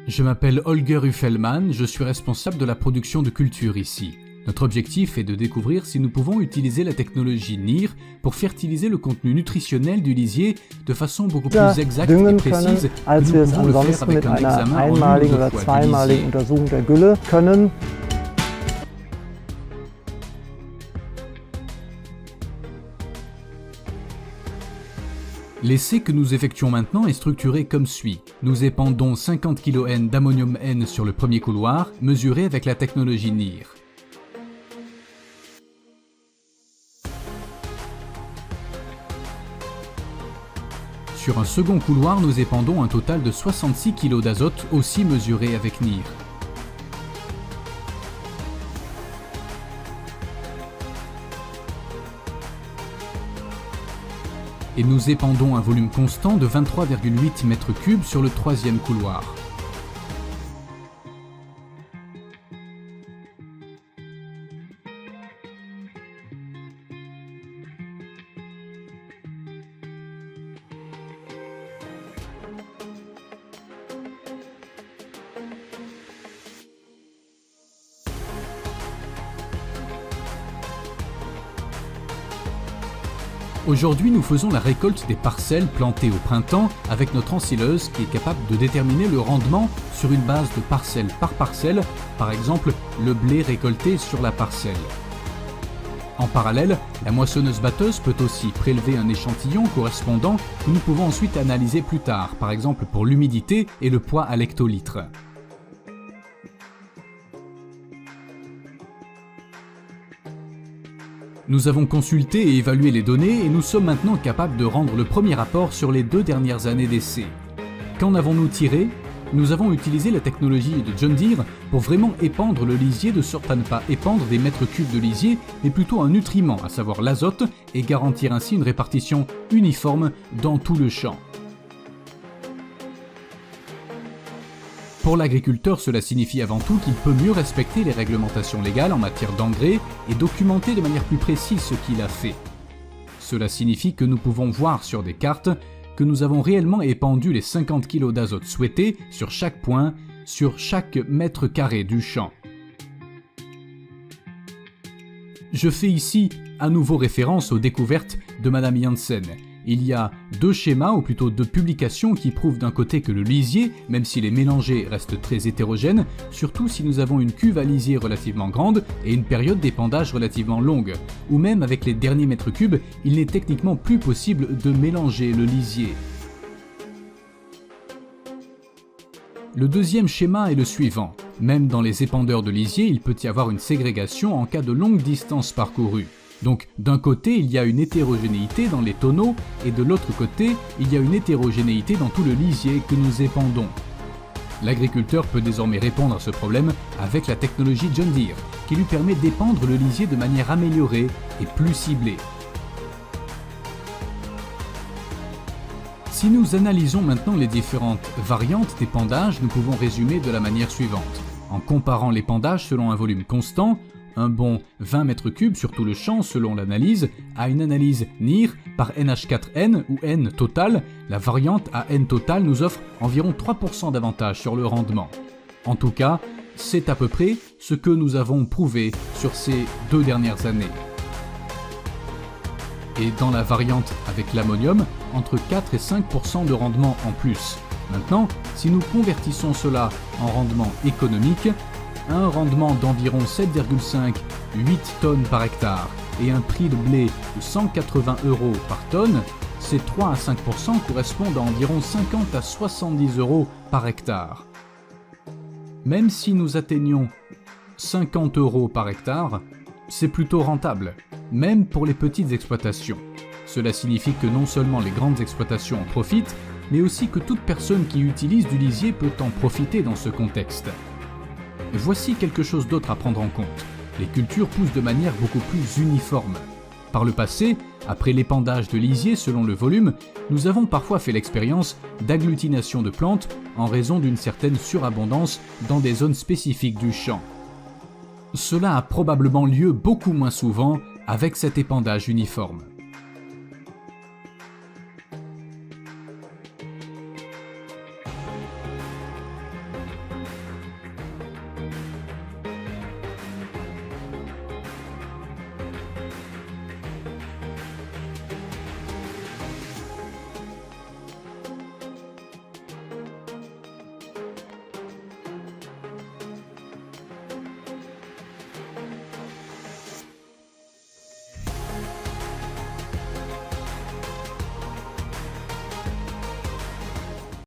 Je m'appelle Holger Uffelmann, je suis responsable de la production de culture ici. Notre objectif est de découvrir si nous pouvons utiliser la technologie NIR pour fertiliser le contenu nutritionnel du lisier de façon beaucoup plus exacte et précise que nous pouvons le faire avec un examen en une ou deux fois du lisier. L'essai que nous effectuons maintenant est structuré comme suit. Nous épandons 50 kN d'ammonium N sur le premier couloir, mesuré avec la technologie NIR. Sur un second couloir, nous épandons un total de 66 kg d'azote, aussi mesuré avec NIR. Et nous épandons un volume constant de 23,8 m3 sur le troisième couloir. Aujourd'hui, nous faisons la récolte des parcelles plantées au printemps avec notre ensileuse qui est capable de déterminer le rendement sur une base de parcelle par parcelle, par exemple le blé récolté sur la parcelle. En parallèle, la moissonneuse-batteuse peut aussi prélever un échantillon correspondant que nous pouvons ensuite analyser plus tard, par exemple pour l'humidité et le poids à l'hectolitre. Nous avons consulté et évalué les données et nous sommes maintenant capables de rendre le premier rapport sur les 2 dernières années d'essai. Qu'en avons-nous tiré ? Nous avons utilisé la technologie de John Deere pour vraiment épandre le lisier de sorte à ne pas épandre des mètres cubes de lisier, mais plutôt un nutriment, à savoir l'azote, et garantir ainsi une répartition uniforme dans tout le champ. Pour l'agriculteur, cela signifie avant tout qu'il peut mieux respecter les réglementations légales en matière d'engrais et documenter de manière plus précise ce qu'il a fait. Cela signifie que nous pouvons voir sur des cartes que nous avons réellement épandu les 50 kg d'azote souhaités sur chaque point, sur chaque mètre carré du champ. Je fais ici à nouveau référence aux découvertes de Madame Janssen. Il y a 2 schémas, ou plutôt 2 publications qui prouvent d'un côté que le lisier, même s'il est mélangé, reste très hétérogène, surtout si nous avons une cuve à lisier relativement grande et une période d'épandage relativement longue. Ou même avec les derniers mètres cubes, il n'est techniquement plus possible de mélanger le lisier. Le deuxième schéma est le suivant. Même dans les épandeurs de lisier, il peut y avoir une ségrégation en cas de longue distance parcourue. Donc d'un côté il y a une hétérogénéité dans les tonneaux et de l'autre côté il y a une hétérogénéité dans tout le lisier que nous épandons. L'agriculteur peut désormais répondre à ce problème avec la technologie John Deere qui lui permet d'épandre le lisier de manière améliorée et plus ciblée. Si nous analysons maintenant les différentes variantes d'épandage, nous pouvons résumer de la manière suivante. En comparant l'épandage selon un volume constant, un bon 20 m3 sur tout le champ selon l'analyse, à une analyse NIR par NH4N ou N total, la variante à N total nous offre environ 3% d'avantage sur le rendement. En tout cas, c'est à peu près ce que nous avons prouvé sur ces 2 dernières années. Et dans la variante avec l'ammonium, entre 4 et 5% de rendement en plus. Maintenant, si nous convertissons cela en rendement économique, un rendement d'environ 7,5-8 tonnes par hectare et un prix de blé de 180 € par tonne, ces 3 à 5% correspondent à environ 50 à 70 € par hectare. Même si nous atteignons 50 € par hectare, c'est plutôt rentable, même pour les petites exploitations. Cela signifie que non seulement les grandes exploitations en profitent, mais aussi que toute personne qui utilise du lisier peut en profiter dans ce contexte. Voici quelque chose d'autre à prendre en compte. Les cultures poussent de manière beaucoup plus uniforme. Par le passé, après l'épandage de lisier selon le volume, nous avons parfois fait l'expérience d'agglutination de plantes en raison d'une certaine surabondance dans des zones spécifiques du champ. Cela a probablement lieu beaucoup moins souvent avec cet épandage uniforme.